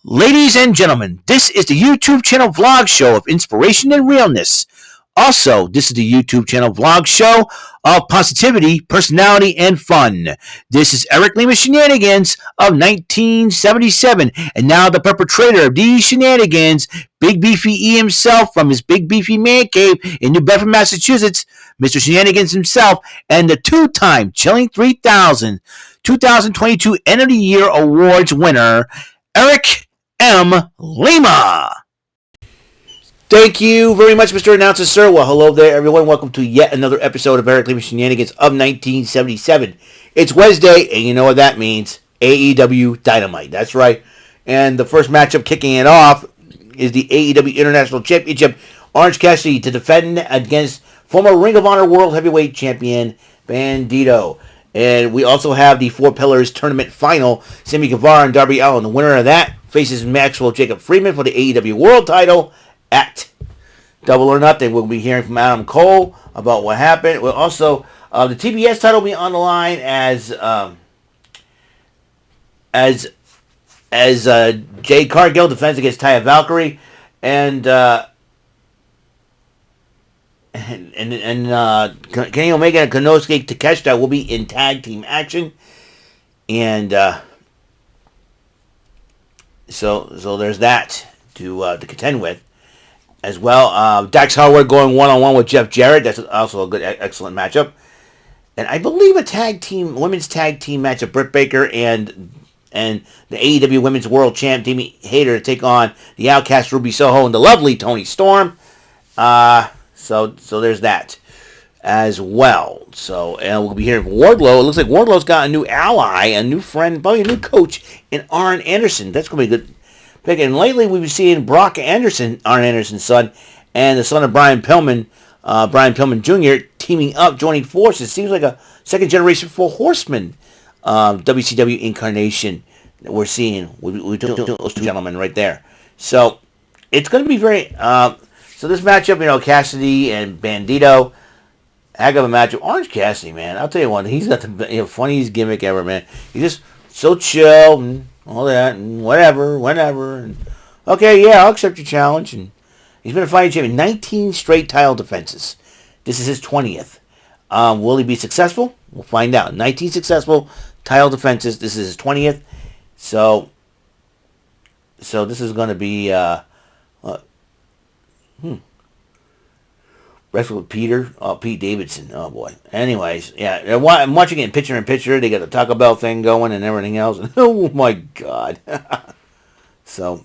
Ladies and gentlemen, this is the YouTube channel vlog show of inspiration and realness. Also, this is the YouTube channel vlog show of positivity, personality, and fun. This is Eric Lima Shenanigans of 1977, and now the perpetrator of these shenanigans, Big Beefy E himself from his Big Beefy Man Cave in New Bedford, Massachusetts, Mr. Shenanigans himself, and the two-time Chilling 3000 2022 End of the Year Awards winner, Eric M. Lima. Thank you very much, Mr. Announcer, sir. Well, hello there, everyone. Welcome to yet another episode of Eric Lima Shenanigans of 1977. It's Wednesday, and you know what that means. AEW Dynamite. That's right. And the first matchup kicking it off is the AEW International Championship. Orange Cassidy to defend against former Ring of Honor World Heavyweight Champion Bandito. And we also have the Four Pillars Tournament Final. Sammy Guevara and Darby Allin. The winner of that faces Maxwell Jacob Freeman for the AEW World Title at Double or Nothing. We'll be hearing from Adam Cole about what happened. We'll also the TBS title will be on the line as Jade Cargill defends against Taya Valkyrie, and Kenny Omega and Konosuke Takeshita will be in tag team action, and so there's that to contend with. As well, Dax Harwood going one-on-one with Jeff Jarrett. That's also a good, excellent matchup. And I believe a women's tag team matchup, Britt Baker and the AEW Women's World Champ, Jamie Hayter, to take on the Outcast, Ruby Soho, and the lovely Toni Storm. So there's that as well. So, and we'll be hearing from Wardlow. It looks like Wardlow's got a new ally, a new friend, probably a new coach in Arn Anderson. That's going to be a good pick. And lately we've been seeing Brock Anderson, Arn Anderson's son, and the son of Brian Pillman Jr., teaming up, joining forces. Seems like a second generation Four Horsemen WCW incarnation that we're seeing with those two gentlemen right there. So it's going to be very... so this matchup, Cassidy and Bandito, heck of a matchup. Orange Cassidy, man, I'll tell you what, he's got the funniest gimmick ever, man. He's just so chill and all that, and whatever, and okay, yeah, I'll accept your challenge. And he's been a fighting champion, 19 straight title defenses. This is his 20th. Will he be successful? We'll find out. 19 successful title defenses. This is his 20th. So this is going to be wrestle with Pete Davidson. Oh boy. Anyways, yeah, I'm watching it in picture. They got the Taco Bell thing going and everything else. Oh my God. So,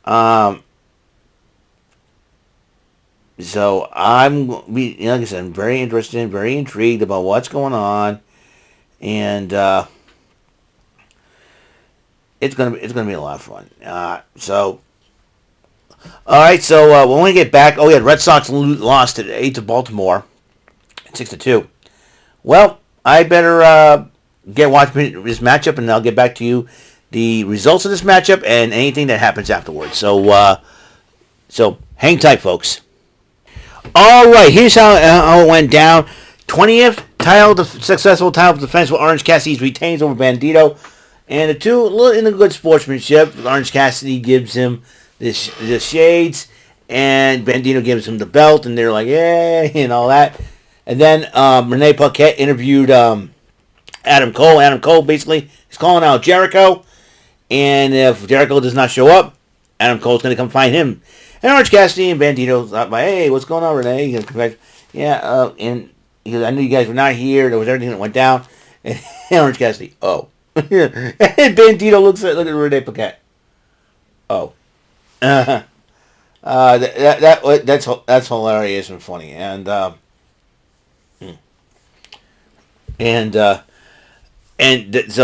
I'm, like I said, I'm very interested, very intrigued about what's going on, and it's gonna be a lot of fun. All right, so when we get back, Red Sox lost at 8 to Baltimore, 6-2. Well, I better get watching this matchup, and I'll get back to you the results of this matchup and anything that happens afterwards. So hang tight, folks. All right, here's how it went down. 20th successful title defense with Orange Cassidy retains over Bandito, and the two in a good sportsmanship. Orange Cassidy gives him the shades, and Bandito gives him the belt, and they're like, yay, and all that. And then Renee Paquette interviewed Adam Cole. Adam Cole basically is calling out Jericho, and if Jericho does not show up, Adam Cole's going to come find him. And Orange Cassidy and Bandito's like, hey, what's going on, Renee? He goes, yeah, and he goes, I knew you guys were not here. There was everything that went down. And Orange Cassidy, oh. And Bandito looks at Renee Paquette. Oh. That's hilarious and funny, and so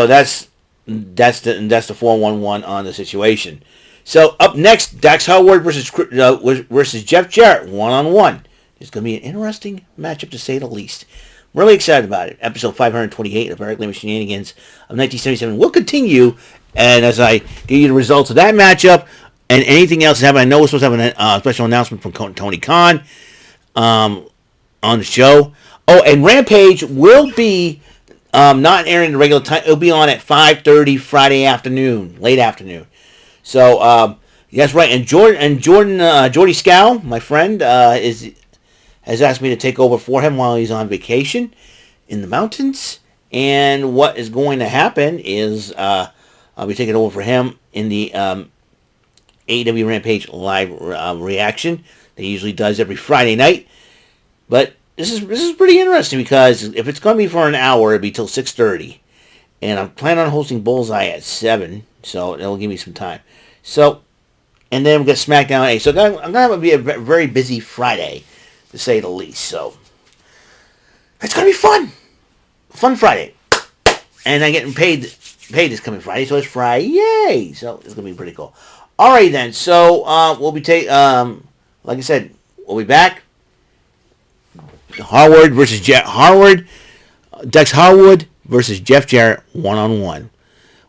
that's the 4-1-1 on the situation. So up next, Dax Harwood versus Jeff Jarrett 1-on-1. It's going to be an interesting matchup to say the least. I'm really excited about it. Episode 528 of Eric Lima Shenanigans of 1977 will continue, and as I give you the results of that matchup and anything else that happened, I know we're supposed to have a special announcement from Tony Khan on the show. Oh, and Rampage will be Not airing the regular time. It'll be on at 5:30 Friday afternoon, late afternoon. So that's right. And Jordy Scow, my friend, has asked me to take over for him while he's on vacation in the mountains. And what is going to happen is I'll be taking over for him in the AEW Rampage live reaction that he usually does every Friday night. But this is pretty interesting because if it's going to be for an hour, it'll be till 6:30, and I'm planning on hosting Bullseye at 7, so it'll give me some time. So, and then we'll get SmackDown at 8. So I'm going to be a very busy Friday, to say the least. So it's going to be fun Friday, and I'm getting paid this coming Friday, so it's Friday. So it's going to be pretty cool. All right then. So we'll be like I said, we'll be back. Harwood versus Dex Harwood versus Jeff Jarrett 1-on-1.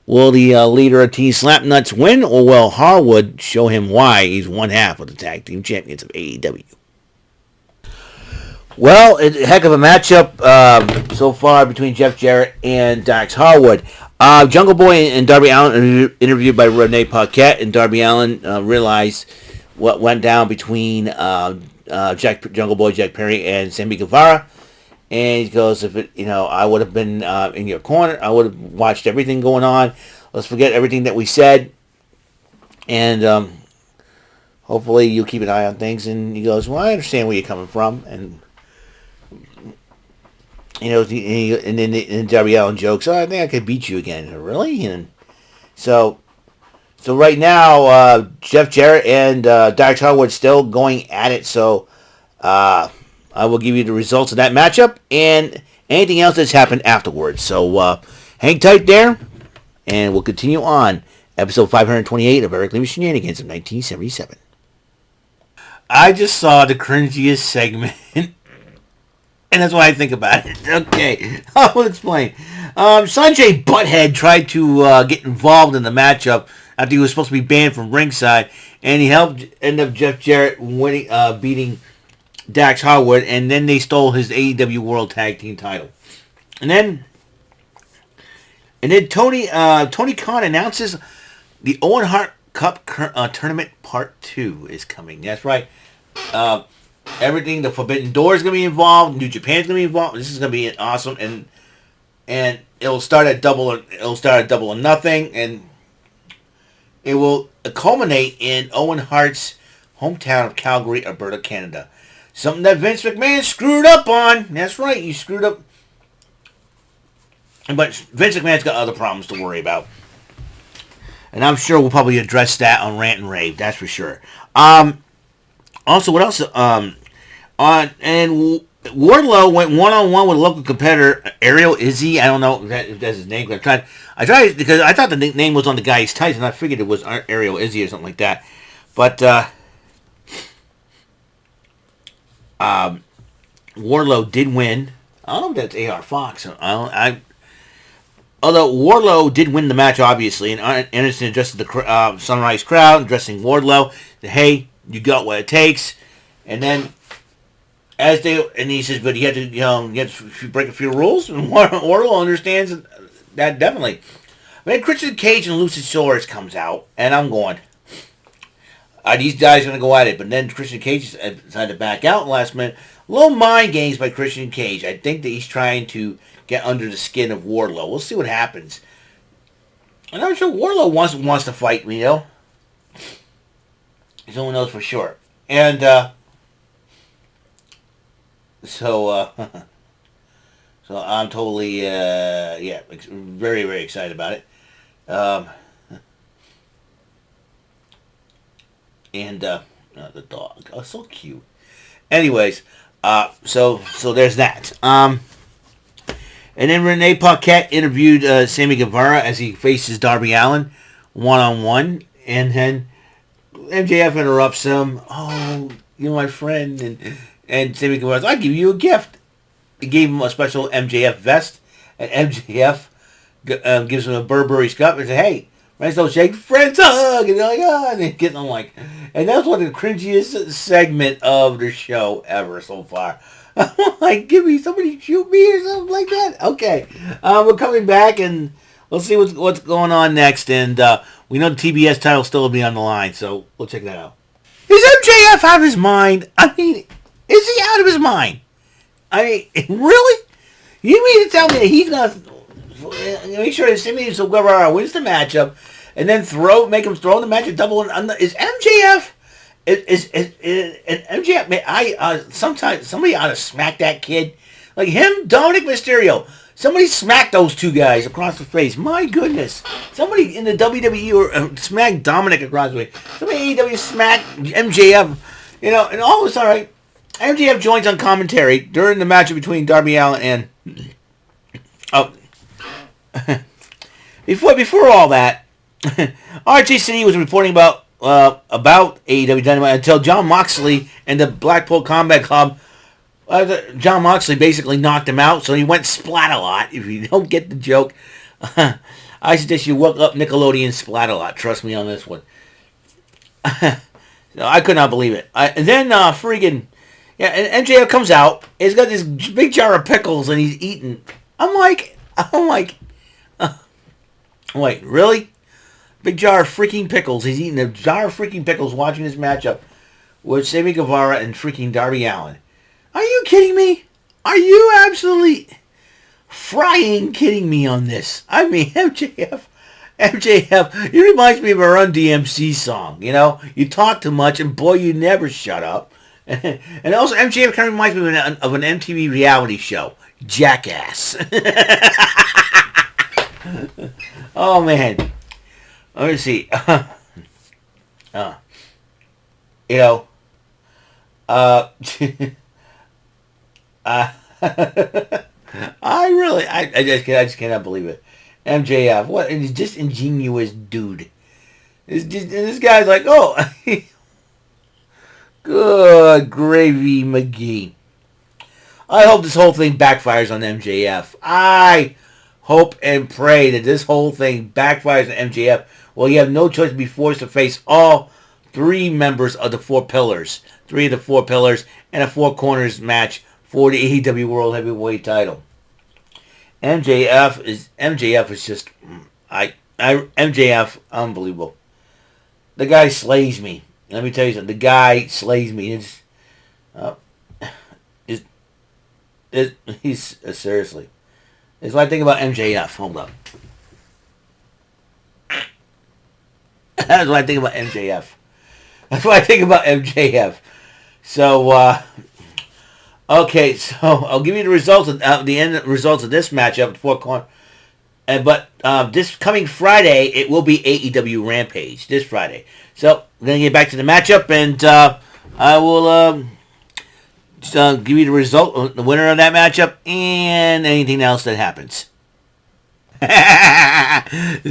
Will the leader of Team Slapnuts win, or will Harwood show him why he's one half of the tag team champions of AEW? Well, it's a heck of a matchup so far between Jeff Jarrett and Dax Harwood. Jungle Boy and Darby Allin interviewed by Renee Paquette, and Darby Allin realized what went down between Jungle Boy, Jack Perry, and Sammy Guevara. And he goes, I would have been in your corner. I would have watched everything going on. Let's forget everything that we said. And hopefully you'll keep an eye on things. And he goes, well, I understand where you're coming from. And, and then Darby Allin jokes, I think I could beat you again. Really? And so right now, Jeff Jarrett and Dax Harwood still going at it. So I will give you the results of that matchup and anything else that's happened afterwards. So hang tight there, and we'll continue on episode 528 of Eric Lima Shenanigans of 1977. I just saw the cringiest segment, and that's what I think about it. Okay, I'll explain. Sanjay Butthead tried to get involved in the matchup after he was supposed to be banned from ringside, and he helped end up Jeff Jarrett winning, beating Dax Harwood, and then they stole his AEW World Tag Team title. And then Tony Khan announces the Owen Hart Cup Tournament Part 2 is coming. That's right. Everything, the Forbidden Door is going to be involved. New Japan's going to be involved. This is going to be awesome, and it'll start at double or nothing, and it will culminate in Owen Hart's hometown of Calgary, Alberta, Canada. Something that Vince McMahon screwed up on. That's right, you screwed up. But Vince McMahon's got other problems to worry about. And I'm sure we'll probably address that on Rant and Rave. That's for sure. Also, what else? And Wardlow went one-on-one with a local competitor, Ariel Izzy. I don't know if that's his name. I tried because I thought the name was on the guy's tights, and I figured it was Ariel Izzy or something like that. But Wardlow did win. I don't know if that's AR Fox. Although Wardlow did win the match, obviously, and Anderson addressed the Sunrise crowd, addressing Wardlow, that, hey, you got what it takes. And then, he says, but you have to break a few rules, and Wardlow understands that definitely. Then Christian Cage and Luchasaurus comes out, and I'm going, are these guys going to go at it? But then Christian Cage decided to back out last minute. Little mind games by Christian Cage. I think that he's trying to get under the skin of Wardlow. We'll see what happens. And I'm sure Wardlow wants to fight, no one knows for sure. And so I'm totally very, very excited about it. And the dog. Oh, so cute. Anyways, so there's that. And then Renee Paquette interviewed Sammy Guevara as he faces Darby Allin one-on-one. And then MJF interrupts him. Oh, you're my friend. And Sammy Guevara says, I'll give you a gift. He gave him a special MJF vest. And MJF gives him a Burberry cup and says, hey, right, so shake friends hug, and they're like, oh, and and that's one of the cringiest segment of the show ever so far. Like, give me somebody shoot me or something like that. Okay, we're coming back and we'll see what's going on next. And we know the TBS title still will be on the line, so we'll check that out. Is MJF out of his mind? I mean, is he out of his mind? I mean, really? You mean to tell me that he's gonna make sure that Sammy Guevara wins the matchup and then make him throw in the match at double? Is MJF? Is MJF? Sometimes somebody ought to smack that kid, like him, Dominic Mysterio. Somebody smack those two guys across the face. My goodness. Somebody in the WWE or smack Dominic across the face. Somebody in AEW smack MJF. And all was all right. MJF joins on commentary during the match between Darby Allin and before all that, RJ was reporting about AEW Dynamite until Jon Moxley and the Blackpool Combat Club. Jon Moxley basically knocked him out, so he went splat-a-lot. If you don't get the joke, I suggest you look up Nickelodeon splat-a-lot. Trust me on this one. So I could not believe it. And then and MJF comes out. He's got this big jar of pickles and he's eating. I'm like, wait, really? Big jar of freaking pickles. He's eating a jar of freaking pickles watching this matchup with Sammy Guevara and freaking Darby Allin. Are you kidding me? Are you absolutely frying kidding me on this? I mean, MJF, it reminds me of a Run DMC song. You talk too much and boy, you never shut up. And also, MJF kind of reminds me of an MTV reality show, Jackass. Oh man, let me see. I just cannot believe it. MJF, what a disingenuous dude. This guy's like, oh, good gravy, McGee. I hope this whole thing backfires on MJF. I hope and pray that this whole thing backfires on MJF. Well, you have no choice to be forced to face all three members of the Four Pillars. Three of the Four Pillars and a Four Corners match for the AEW World Heavyweight title. MJF is just MJF, unbelievable. The guy slays me. Let me tell you something. The guy slays me. He's seriously. It's what I think about MJF. Hold up. That's what I think about MJF. That's what I think about MJF. So, okay, so I'll give you the results of the end results of this matchup. But this coming Friday, it will be AEW Rampage this Friday. So we're gonna get back to the matchup, and I will give you the result, the winner of that matchup, and anything else that happens.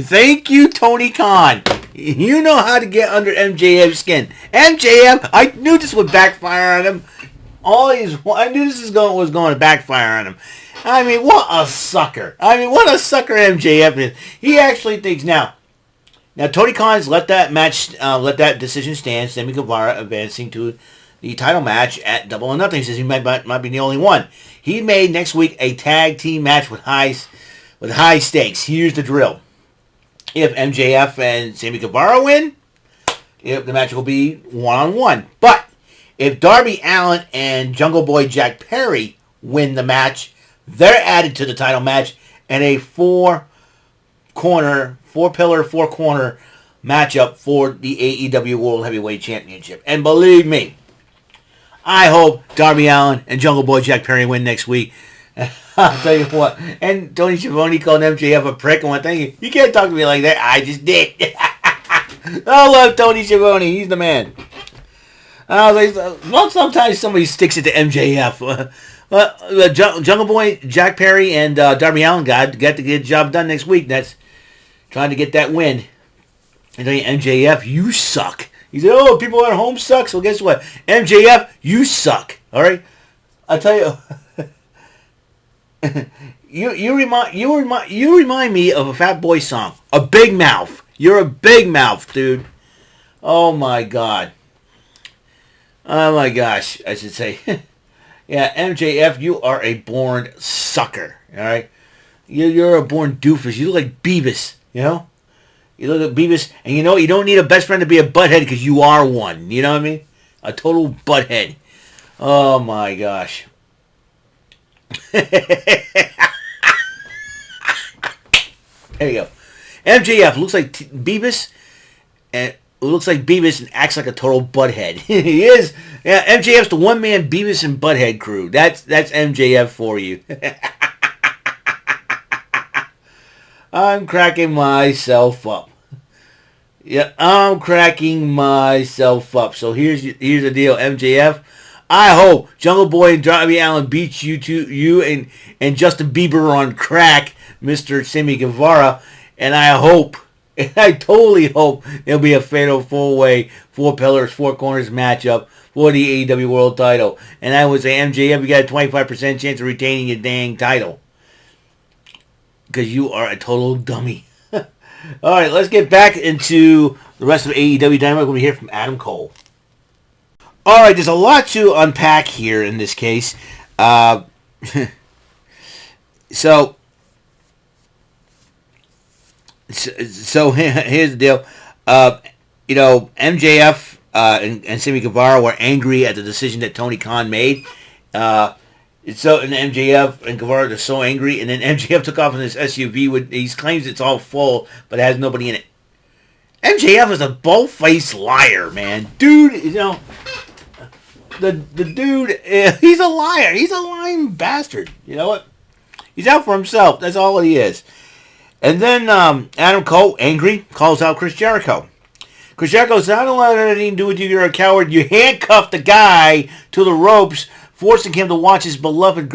Thank you, Tony Khan. You know how to get under MJF's skin. MJF, I knew this would backfire on him. I knew this was going to backfire on him. I mean, what a sucker. MJF is. He actually thinks now Tony Khan's let that decision stand. Sammy Guevara advancing to the title match at Double or Nothing. He says he might be the only one. He made next week a tag team match with high stakes. Here's the drill. If MJF and Sammy Guevara win, the match will be one-on-one. But if Darby Allin and Jungle Boy Jack Perry win the match, they're added to the title match and a four-pillar, four-corner matchup for the AEW World Heavyweight Championship. And believe me, I hope Darby Allin and Jungle Boy Jack Perry win next week. I'll tell you what. And Tony Schiavone called MJF a prick and went, thank you can't talk to me like that. I just did. I love Tony Schiavone. He's the man. Sometimes somebody sticks it to MJF. Jungle Boy, Jack Perry, and Darby Allin got to get the job done next week. That's trying to get that win. And tell you, MJF, you suck. He said, oh, people at home suck. Well, guess what? MJF, you suck. All right? I'll tell you. You remind me of a Fat Boy song. A big mouth. You're a big mouth, dude. Oh my God. Oh my gosh, I should say. Yeah, MJF, you are a born sucker. All right, you're a born doofus. You look like Beavis. You know, you look like Beavis, and you know you don't need a best friend to be a butthead because you are one. You know what I mean? A total butthead. Oh my gosh. There you go. MJF looks like Beavis, and looks like Beavis and acts like a total butthead. He is. Yeah, MJF's the one-man Beavis and Butthead crew. That's MJF for you. I'm cracking myself up. Yeah, I'm cracking myself up. So here's the deal, MJF. I hope Jungle Boy and Darby Allin beat you and Justin Bieber on crack, Mr. Sammy Guevara, and I hope, and I totally hope there'll be a fatal four-way, four pillars, four corners matchup for the AEW World Title. And I would say, MJF, you got a 25% chance of retaining your dang title because you are a total dummy. All right, let's get back into the rest of AEW Dynamite. We're going to hear from Adam Cole. All right, there's a lot to unpack here in this case. So here's the deal. MJF and Sammy Guevara were angry at the decision that Tony Khan made. And MJF and Guevara are so angry, and then MJF took off in his SUV. He claims it's all full, but it has nobody in it. MJF is a bull-faced liar, man. Dude, the dude, he's a liar. He's a lying bastard. You know what? He's out for himself. That's all he is. And then Adam Cole, angry, calls out Chris Jericho. Chris Jericho says, I don't want anything to do with you. You're a coward. You handcuffed the guy to the ropes, forcing him to watch his beloved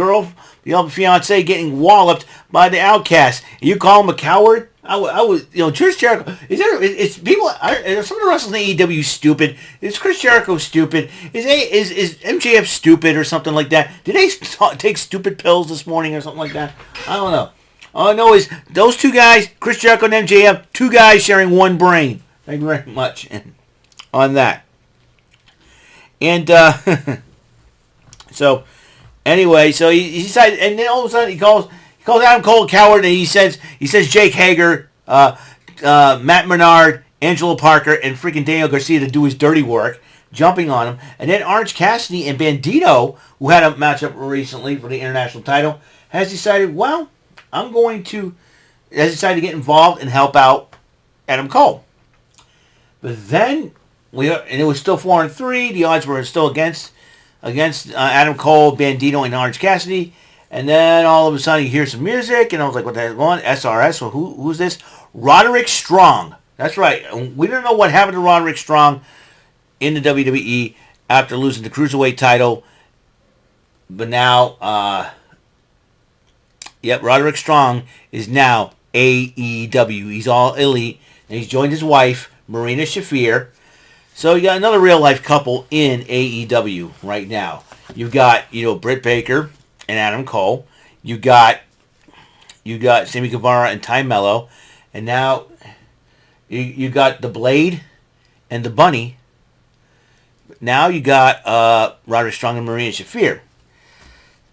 fiance getting walloped by the Outcast. And you call him a coward? I would, Chris Jericho. Is people? Are some of the wrestlers in AEW stupid? Is Chris Jericho stupid? Is MJF stupid or something like that? Did they take stupid pills this morning or something like that? I don't know. All I know is those two guys, Chris Jericho and MJF, two guys sharing one brain. Thank you very much on that. And so anyway, so he decided, and then all of a sudden he calls Adam Cole a coward, and he says Jake Hager, Matt Menard, Angelo Parker, and freaking Daniel Garcia to do his dirty work, jumping on him. And then Orange Cassidy and Bandito, who had a matchup recently for the international title, has decided, well, has decided to get involved and help out Adam Cole. But then and it was still 4-3. The odds were still against Adam Cole, Bandito, and Orange Cassidy. And then all of a sudden you hear some music, and I was like, what the hell is going on? SRS, well, who's this? Roderick Strong. That's right. We don't know what happened to Roderick Strong in the WWE after losing the Cruiserweight title. But now, Roderick Strong is now AEW. He's all elite. And he's joined his wife, Marina Shafir. So you got another real-life couple in AEW right now. You've got, Britt Baker and Adam Cole. You got Sammy Guevara and Ty Mello. And now you got the Blade and the Bunny. Now you got Roderick Strong and Marina Shafir.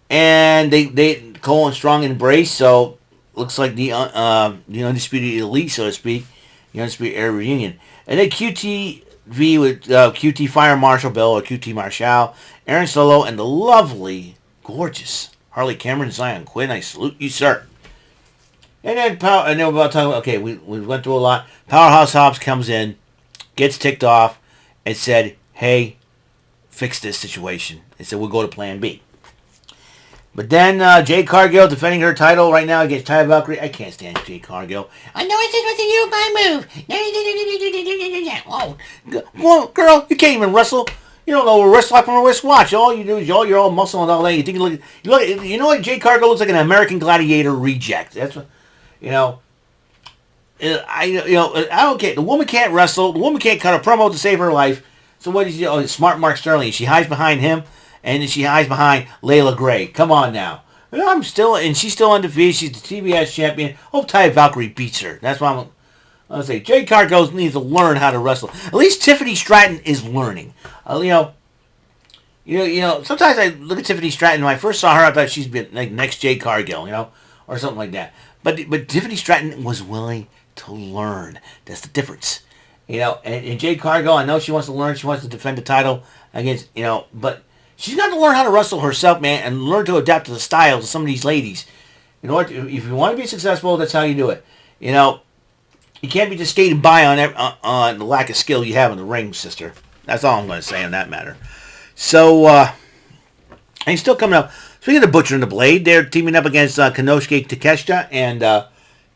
And they Cole and Strong embrace, so looks like the Undisputed Elite, so to speak, the Undisputed Era Reunion. And then QTV with QT Fire Marshall Bill, or QT Marshall, Aaron Solo, and the lovely, gorgeous Harley Cameron, Zion Quinn. I salute you, sir. And then we're about to talk about, okay, we went through a lot. Powerhouse Hobbs comes in, gets ticked off, and said, hey, fix this situation. And said, we'll go to plan B. But then Jade Cargill defending her title right now against Taya Valkyrie. I can't stand Jade Cargill. I know it's just what you my move. Oh, girl, you can't even wrestle. You don't know a wrist slap from a wristwatch. All you do is you're all muscle and all that. You think you know what? Jade Cargill looks like an American Gladiator reject. That's what, I don't care. The woman can't wrestle. The woman can't cut a promo to save her life. So what is smart Mark Sterling? She hides behind him. And then she hides behind Layla Gray. Come on now. And she's still undefeated. She's the TBS champion. Hope Taya Valkyrie beats her. That's why I'm going to say. Jade Cargill needs to learn how to wrestle. At least Tiffany Stratton is learning. Sometimes I look at Tiffany Stratton. When I first saw her, I thought she's been like next Jade Cargill, or something like that. But Tiffany Stratton was willing to learn. That's the difference. And Jade Cargill, I know she wants to learn. She wants to defend the title against, but she's got to learn how to wrestle herself, man, and learn to adapt to the styles of some of these ladies. If you want to be successful, that's how you do it. You can't be just skating by on the lack of skill you have in the ring, sister. That's all I'm going to say on that matter. So, and he's still coming up. Speaking of the Butcher and the Blade, they're teaming up against Konosuke Takeshita and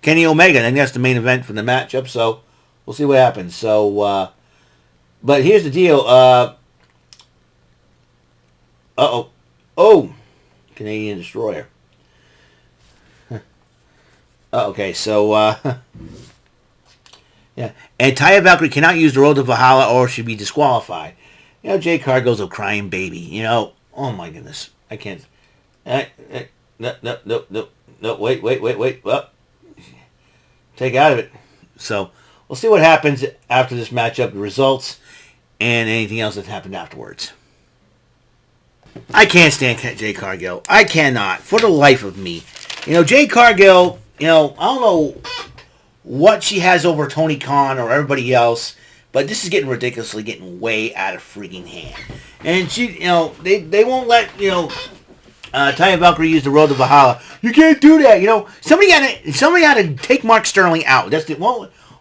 Kenny Omega. I think that's the main event for the matchup, so we'll see what happens. So, but here's the deal. Oh, Canadian Destroyer. Okay, so, yeah. And Taya Valkyrie cannot use the Road to Valhalla or she'd be disqualified. Jade Cargill's a crying baby. Oh my goodness. I can't. No, wait. Well, take out of it. So, we'll see what happens after this matchup, the results, and anything else that happened afterwards. I can't stand Jade Cargill. I cannot, for the life of me. Jade Cargill, I don't know what she has over Tony Khan or everybody else, but this is getting way out of freaking hand. And she, they won't let, Taya Valkyrie use the Road to Valhalla. You can't do that, Somebody got to take Mark Sterling out. That's the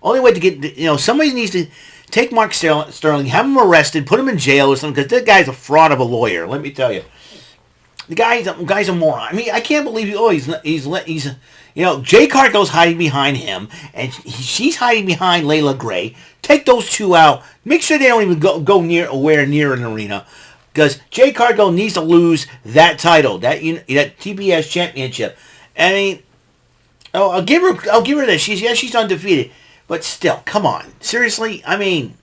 only way to get, somebody needs to take Mark Sterling, have him arrested, put him in jail or something, because that guy's a fraud of a lawyer, let me tell you. The guy's a moron. I mean, I can't believe he's Jay Cargill's hiding behind him, and she's hiding behind Layla Gray. Take those two out. Make sure they don't even go near an arena, because Jay Cargill needs to lose that title, that TBS championship. I mean, I'll give her this. She's undefeated, but still, come on, seriously. I mean,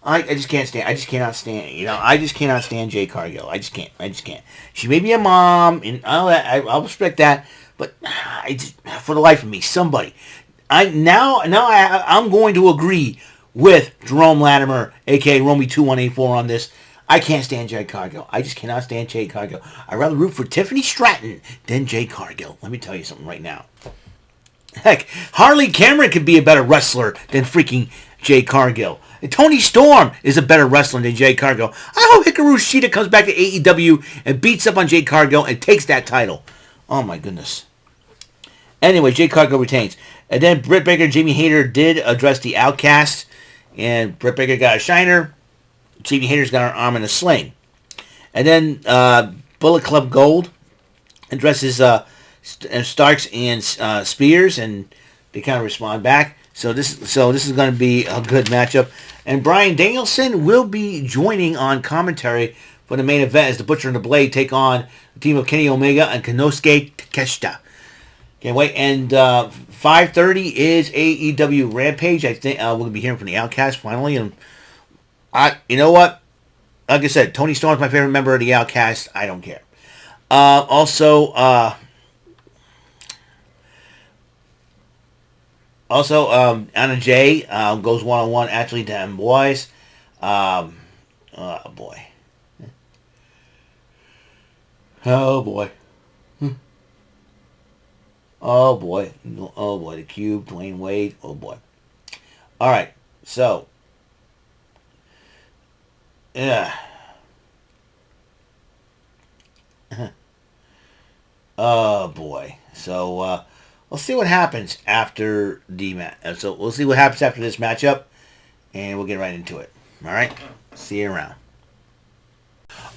I just can't stand. I just cannot stand. I just cannot stand Jade Cargill. I just can't. She may be a mom, and all that. I'll respect that, but for the life of me, somebody. I'm going to agree with Jerome Latimer, aka Romy 2184, on this. I can't stand Jade Cargill. I just cannot stand Jade Cargill. I'd rather root for Tiffany Stratton than Jade Cargill. Let me tell you something right now. Heck, Harley Cameron could be a better wrestler than freaking Jade Cargill. And Tony Storm is a better wrestler than Jade Cargill. I hope Hikaru Shida comes back to AEW and beats up on Jade Cargill and takes that title. Oh my goodness. Anyway, Jade Cargill retains. And then Britt Baker and Jamie Hayter did address the Outcast. And Britt Baker got a shiner. Jamie Hayter's got her arm in a sling. And then Bullet Club Gold addresses Starks and Spears, and they kind of respond back. So this is going to be a good matchup. And Bryan Danielson will be joining on commentary for the main event as the Butcher and the Blade take on the team of Kenny Omega and Konosuke Takeshita. Can't wait. And 5:30 is AEW Rampage. I think we'll be hearing from the Outcast finally. And you know what? Like I said, Tony Storm's my favorite member of the Outcast. I don't care. Also, Anna Jay goes one-on-one actually to them boys. Oh boy. Oh boy. Oh boy. Oh boy. The Cube, Dwayne Wade. Oh boy. Alright. So. Yeah. Oh boy. So, we'll see what happens after the match. So we'll see what happens after this matchup, and we'll get right into it. All right? See you around.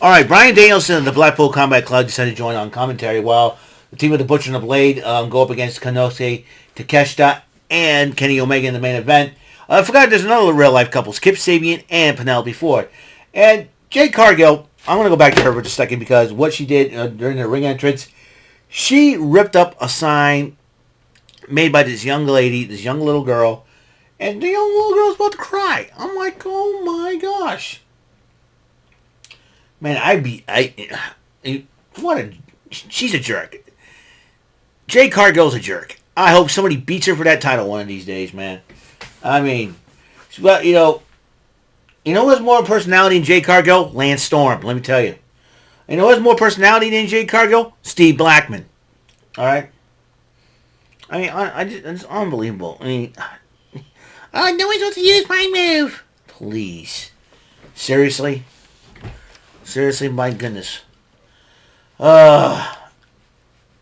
All right, Bryan Danielson of the Blackpool Combat Club decided to join on commentary while the team of the Butcher and the Blade go up against Konosuke Takeshita and Kenny Omega in the main event. I forgot there's another real-life couple, Kip Sabian and Penelope Ford. And Jade Cargill, I'm going to go back to her for just a second because what she did during the ring entrance, she ripped up a sign made by this young lady, this young little girl, and the young little girl's about to cry. I'm like, oh my gosh. Man, she's a jerk. Jade Cargill's a jerk. I hope somebody beats her for that title one of these days, man. I mean, well, You know what's more personality than Jade Cargill? Lance Storm. Let me tell you. You know what's more personality than Jade Cargill? Steve Blackman. All right. I mean, it's unbelievable. I mean, oh, no one's supposed to use my move. Please. Seriously? Seriously, my goodness. I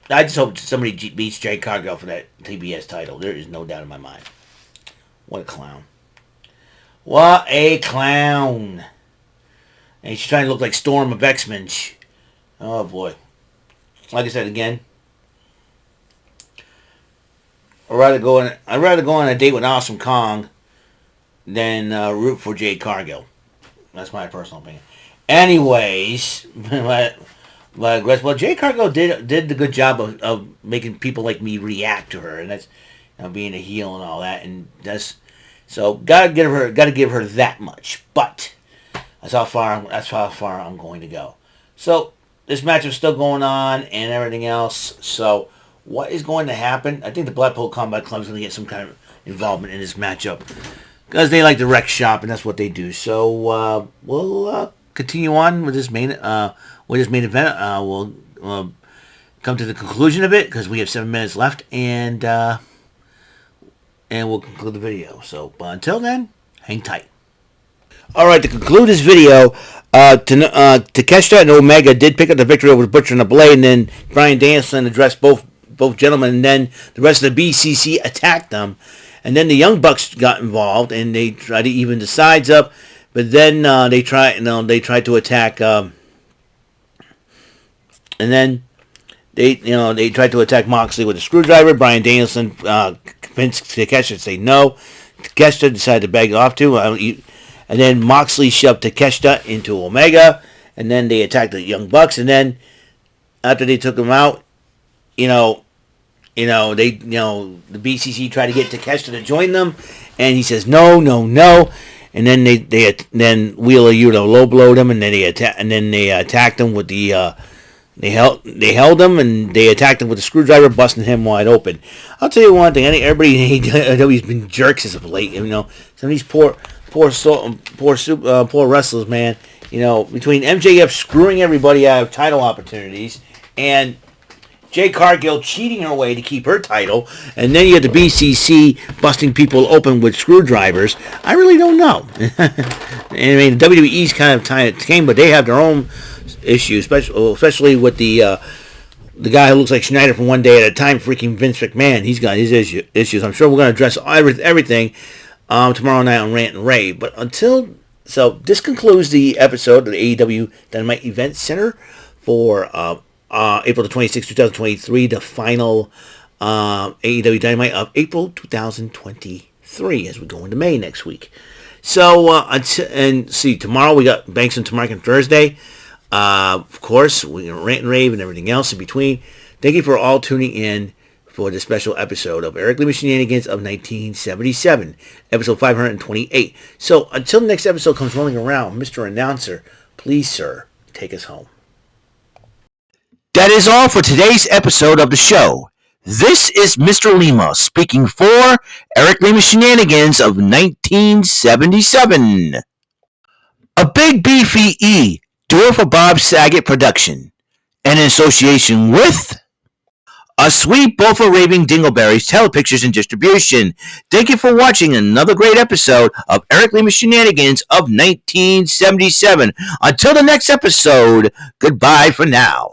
just hope somebody beats Jade Cargill for that TBS title. There is no doubt in my mind. What a clown. What a clown. And she's trying to look like Storm of X-Men. Oh, boy. Like I said again, I'd rather go on a date with Awesome Kong than root for Jade Cargill. That's my personal opinion. Anyways, well, Jade Cargill did the good job of making people like me react to her, and that's being a heel and all that, and that's so gotta give her that much. But that's how far I'm going to go. So this match is still going on and everything else. So what is going to happen? I think the Blackpool Combat Club is going to get some kind of involvement in this matchup because they like to wreck shop, and that's what they do. So we'll continue on with this main event. We'll come to the conclusion of it because we have 7 minutes left, and we'll conclude the video. So until then, hang tight. All right, to conclude this video, Takeshita and Omega did pick up the victory over Butcher and the Blade, and then Bryan Danielson addressed both gentlemen, and then the rest of the BCC attacked them, and then the Young Bucks got involved, and they tried to even the sides up, but then they tried to attack, and then they tried to attack Moxley with a screwdriver. Bryan Danielson convinced Takeshita to say no. Takeshita decided to beg off to. And then Moxley shoved Takeshita into Omega, and then they attacked the Young Bucks, and then after they took him out, the BCC tried to get Takeshita to join them, and he says no, and then then Wheeler low blowed him, and then they attacked him with the they held him, and they attacked him with a screwdriver, busting him wide open. I'll tell you one thing: everybody in AEW's been jerks as of late. Some of these poor wrestlers, man. Between MJF screwing everybody out of title opportunities and Jade Cargill cheating her way to keep her title, and then you have the BCC busting people open with screwdrivers. I really don't know. I mean, the WWE's kind of tame, but they have their own issues, especially with the guy who looks like Schneider from One Day at a Time, freaking Vince McMahon. He's got his issues. I'm sure we're going to address everything tomorrow night on Rant and Rave. But so this concludes the episode of the AEW Dynamite Event Center for April the 26th, 2023, the final AEW Dynamite of April 2023 as we go into May next week. So, tomorrow we got Banks and Tamark on Thursday. Of course, we Rant and Rave and everything else in between. Thank you for all tuning in for the special episode of Eric Lima Shenanigans of 1977, episode 528. So, until the next episode comes rolling around, Mr. Announcer, please, sir, take us home. That is all for today's episode of the show. This is Mr. Lima speaking for Eric Lima Shenanigans of 1977. A Big Beefy E, do it for Bob Saget production, and in association with A Sweet Bowl for Raving Dingleberries Telepictures and Distribution. Thank you for watching another great episode of Eric Lima Shenanigans of 1977. Until the next episode, goodbye for now.